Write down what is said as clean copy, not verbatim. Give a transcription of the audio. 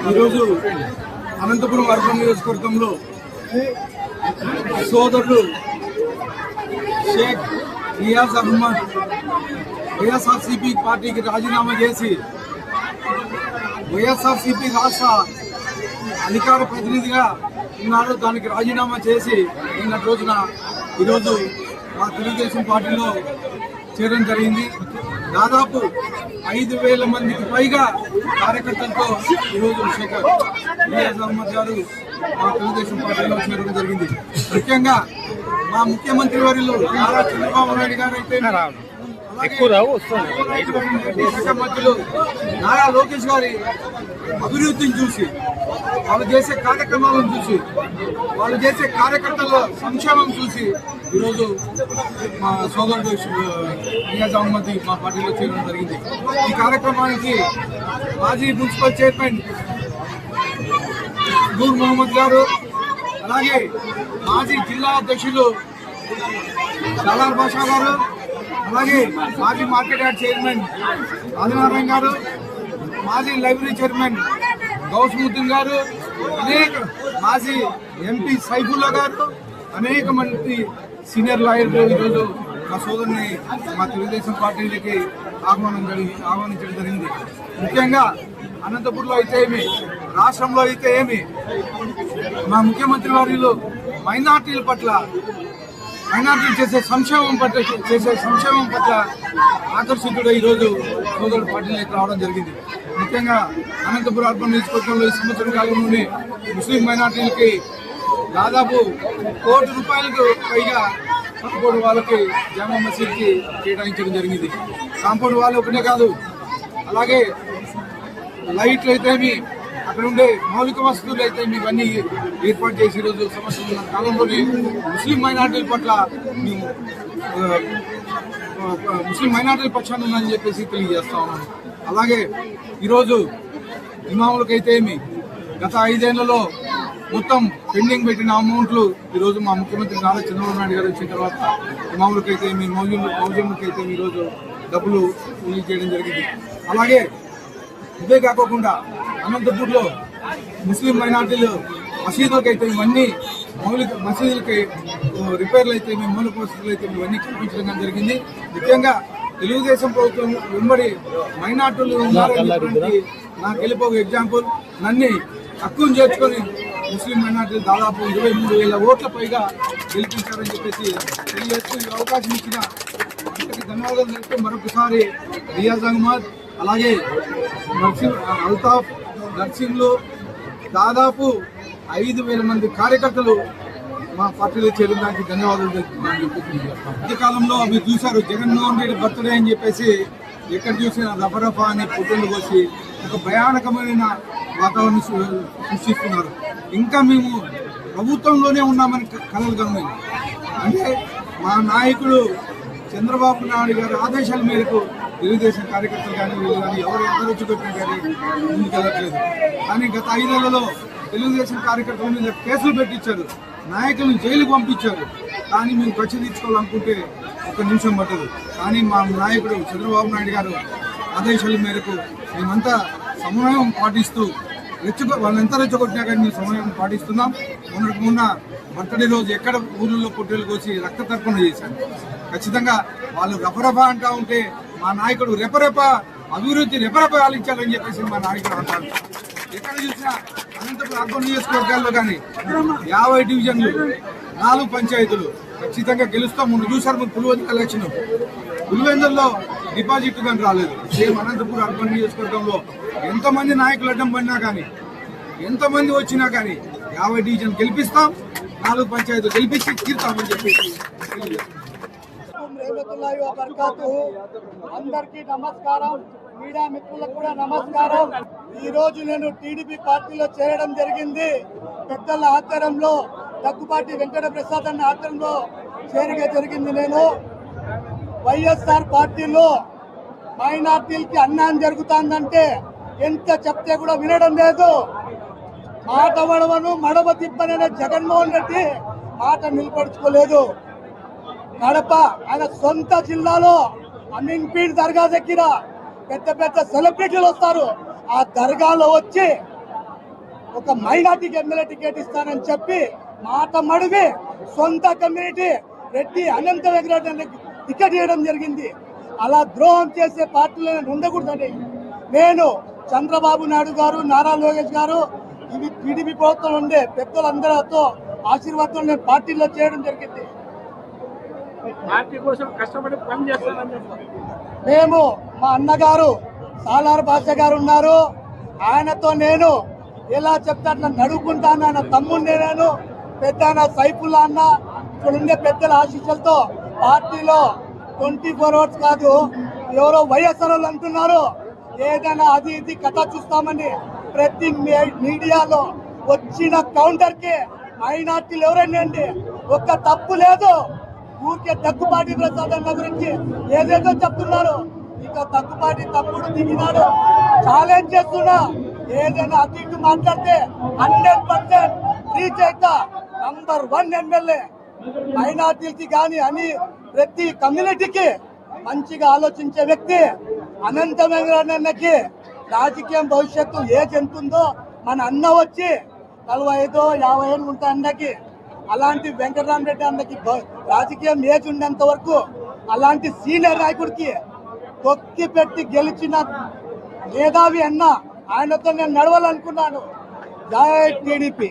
ఈరోజు అనంతపురం అర్బన్ నియోజకవర్గంలో సోదరుడు షేక్ రియాజ్ అహ్మద్ వైఎస్ఆర్సీపీ పార్టీకి రాజీనామా చేసి వైఎస్ఆర్సీపీ రాష్ట్ర అధికార ప్రతినిధిగా ఉన్నారు. దానికి రాజీనామా చేసి నిన్నటి రోజున ఈరోజు మా తెలుగుదేశం పార్టీలో చేరడం జరిగింది. దాదాపు 5,000 మందికి పైగా కార్యకర్తలతో ఈరోజు షేక్ రియాజ్ అహ్మద్ గారు మా తెలుగుదేశం పార్టీలో చేరడం జరిగింది. ముఖ్యంగా మా ముఖ్యమంత్రి వర్యులు నారా చంద్రబాబు నాయుడు గారు అయితే మధ్యలో నారా లోకేష్ గారి అభివృద్ధిని చూసి, వాళ్ళు చేసే కార్యక్రమాలను చూసి, వాళ్ళు చేసే కార్యకర్తల సంక్షేమం చూసి ఈరోజు మా సోదరుడు రియాజ్ అహ్మద్ మా పార్టీలో చేరడం జరిగింది. ఈ కార్యక్రమానికి మాజీ మున్సిపల్ చైర్మన్ నూర్ మొహమ్మద్ గారు, అలాగే మాజీ జిల్లా అధ్యక్షులు సలార్ బాషా గారు, అలాగే మాజీ మార్కెట్ యార్డ్ చైర్మన్ ఆదినారాయణ గారు, మాజీ లైబ్రరీ చైర్మన్ గౌస్ముద్దీన్ గారు, అనేక మాజీ ఎంపీ సైఫుల్లా గారు, అనేక మంది సీనియర్ లాయర్లు ఈరోజు మా సోదరుని మా తెలుగుదేశం పార్టీలకి ఆహ్వానించడం జరిగింది. ముఖ్యంగా అనంతపురంలో అయితే ఏమి, రాష్ట్రంలో అయితే ఏమి, మా ముఖ్యమంత్రి వారిలో మైనార్టీల పట్ల, మైనార్టీలు చేసే సంక్షేమం పట్ల ఆకర్షితుడు ఈరోజు సోదరుడు పార్టీలోకి రావడం జరిగింది. ముఖ్యంగా అనంతపురం అర్బన్ నియోజకవర్గంలో ఈ సంవత్సరం కాలంలోనే ముస్లిం మైనార్టీలకి దాదాపు ₹1 కోటి పైగా కాంపౌండ్ వాళ్ళకి జామా మసీద్కి కేటాయించడం జరిగింది. కాంపౌండ్ వాళ్ళు ఒకటే కాదు, అలాగే లైట్లు అయితేమి, అక్కడ ఉండే మౌలిక వసతులు అయితే ఇవన్నీ ఏర్పాటు చేసి ఈరోజు సంవత్సరం కాలంలోనే ముస్లిం మైనార్టీల పట్ల మేము ముస్లిం మైనార్టీల పక్షాన్ని ఉందని చెప్పేసి తెలియజేస్తా ఉన్నాను. అలాగే ఈరోజు ఇమాములకైతే ఏమి, గత 5 ఏళ్లలో మొత్తం పెండింగ్ పెట్టిన అమౌంట్లు ఈరోజు మా ముఖ్యమంత్రి నారా చంద్రబాబు నాయుడు గారు వచ్చిన తర్వాత ఇమాములకైతే ఏమి, మౌజన్లకైతే ఈరోజు డబ్బులు రిలీజ్ చేయడం జరిగింది. అలాగే ఇదే కాకుండా అనంతపూర్లో ముస్లిం మైనార్టీలు మసీదులకైతే ఇవన్నీ మౌలిక మసీదులకి రిపేర్లు అయితే మౌలిక వసతులు అయితే ఇవన్నీ కల్పించడం జరిగింది. ముఖ్యంగా తెలుగుదేశం ప్రభుత్వం వెంబడి మైనార్టీలు ఉన్నారని నాకు వెళ్ళిపోక ఎగ్జాంపుల్, నన్ను హక్కును చేర్చుకొని ముస్లిం మైనార్టీలు దాదాపు 23,000 ఓట్ల పైగా గెలిపించారని చెప్పేసి తెలియజేస్తూ ఈ అవకాశం ఇచ్చిన అందరికీ ధన్యవాదాలు చెప్తూ మరొకసారి రియాజ్ అహ్మద్, అలాగే అల్తాఫ్, నర్సింగ్లో దాదాపు 5,000 మంది కార్యకర్తలు మా పార్టీలో చేరడానికి ధన్యవాదాలు ఈ కాలంలో మీరు చూశారు, జగన్మోహన్ రెడ్డి బర్త్డే అని చెప్పేసి ఎక్కడ చూసినా రఫరఫా అనే పుట్టులు కోసి ఒక భయానకమైన వాతావరణం సృష్టిస్తున్నారు. ఇంకా మేము ప్రభుత్వంలోనే ఉన్నామని కలలు కనుగొని, అంటే మా నాయకుడు చంద్రబాబు నాయుడు గారి ఆదేశాల మేరకు తెలుగుదేశం కార్యకర్తలు కానీ వీళ్ళు కానీ ఎవరు వచ్చి పెట్టినా కానీ ముందుకెళ్ళట్లేదు. కానీ గత 5 ఏళ్లలో తెలుగుదేశం కార్యకర్తల మీద కేసులు పెట్టించారు, నాయకులను జైలుకు పంపించారు. కానీ మేము కక్ష తీర్చుకోవాలనుకుంటే 1 నిమిషం పట్టదు. కానీ మా నాయకుడు చంద్రబాబు నాయుడు గారు ఆదేశాల మేరకు మేమంతా సమన్వయం పాటిస్తూ వాళ్ళెంత రెచ్చగొట్టినా కానీ మేము సమన్వయం పాటిస్తున్నాం. మొన్న బర్త్డే రోజు ఎక్కడ ఊళ్ళో పొట్టేలు కోసి రక్త తర్పణ చేశాను. ఖచ్చితంగా వాళ్ళు రెపరెప అంటూ ఉంటే మా నాయకుడు రెపరెప అభివృద్ధి రెపరెప ఆలించాలని చెప్పేసి మా నాయకుడు అంటారు. ఎక్కడ చూసినా అనంతపురం అర్బన్ నియోజకవర్గాల్లో కానీ 50 డివిజన్లు, 4 పంచాయతీలు ఖచ్చితంగా గెలుస్తాం. ముందు చూసారు పులివెందుల ఎలక్షన్, పులివెందుల్లో డిపాజిట్ కానీ రాలేదు. సేమ్ అనంతపురం అర్బన్ నియోజకవర్గంలో ఎంతమంది నాయకులు అడ్డం పడినా కానీ, ఎంతమంది వచ్చినా కానీ 50 డివిజన్ గెలిపిస్తాం, 4 పంచాయతీలు గెలిపించి తీరుతామని చెప్పేసి అందరికీ నమస్కారం, మీడియా మిత్రులకు కూడా నమస్కారం. ఈ రోజు నేను టీడీపీ పార్టీలో చేరడం జరిగింది. పెద్దల ఆధ్వర్యంలో, దగ్గుబాటి వెంకట ప్రసాద్ అన్న ఆధ్వర్యంలో చేరిక జరిగింది. నేను వైఎస్ఆర్ పార్టీలో మైనార్టీలకి అన్యాయం జరుగుతుందంటే ఎంత చెప్తే కూడా వినడం లేదు. మాట మడవ తిప్పననే జగన్మోహన్ రెడ్డి మాట నిలబడుచుకోలేదు. కడప ఆయన సొంత జిల్లాలో అమీన్పీర్ దర్గా దగ్గర పెద్ద పెద్ద సెలబ్రిటీలు వస్తారు. ఆ దర్గాలో వచ్చి ఒక మైనార్టీకి ఎమ్మెల్యే టికెట్ ఇస్తానని చెప్పి మాట మడివి సొంత కమ్యూనిటీ రెడ్డి అనంత వెంకటరెడ్డి టికెట్ ఇవ్వడం జరిగింది. అలా ద్రోహం చేసే పార్టీలో ఉండకూడదని నేను చంద్రబాబు నాయుడు గారు, నారా లోకేష్ గారు, ఇవి టీడీపీ ప్రభుత్వం ఉండే పెద్దలందరితో ఆశీర్వాదంతో నేను పార్టీలో చేయడం జరిగింది. పార్టీ కోసం కష్టపడి పని చేస్తానని చెప్పారు. మేము మా అన్నగారు సాలార్ భాష గారు ఉన్నారు, ఆయనతో నేను ఎలా చెప్తే అట్లా నడుపుకుంటాను. ఆయన తమ్ముడిని నేను, పెద్ద అన్న సైఫుల్లా అన్న, ఇక్కడ ఉండే పెద్దల ఆశీస్సులతో పార్టీలో 24 hours కాదు, ఎవరో వైఎస్ఆర్ వాళ్ళు అంటున్నారు ఏదైనా అది ఇది కథ చూస్తామని. ప్రతి మీడియాలో వచ్చిన కౌంటర్ కి మైనార్టీలు ఎవరైనా ఒక్క తప్పు లేదు. ఊరికే దగ్గుపాటి ప్రసాద్ అన్న గురించి ఏదేదో చెప్తున్నారు. ఇక దగ్గుపాటి తప్పుడు దిగినాడు, ఛాలెంజ్ చేస్తున్నా. ఏదైనా అటు ఇటు మాట్లాడితే 100% రీచ్ అవుతా. నంబర్ 1 ఎమ్మెల్యే మైనార్టీలకి కానీ అని ప్రతి కమ్యూనిటీకి మంచిగా ఆలోచించే వ్యక్తి అనంత వెంకటరమణకి. రాజకీయం భవిష్యత్తు ఏజ్ ఎంత ఉందో మన అన్న వచ్చి 45 50 ఏళ్ళు ఉంటా అన్నకి. అలాంటి వెంకటరామరెడ్డి అన్నకి రాజకీయం ఏజ్ ఉండేంత వరకు అలాంటి సీనియర్ నాయకుడికి తొక్కి పెట్టి గెలిచిన మేధావి అన్న, ఆయనతో నేను నడవాలనుకున్నాను. జై టీడీపీ.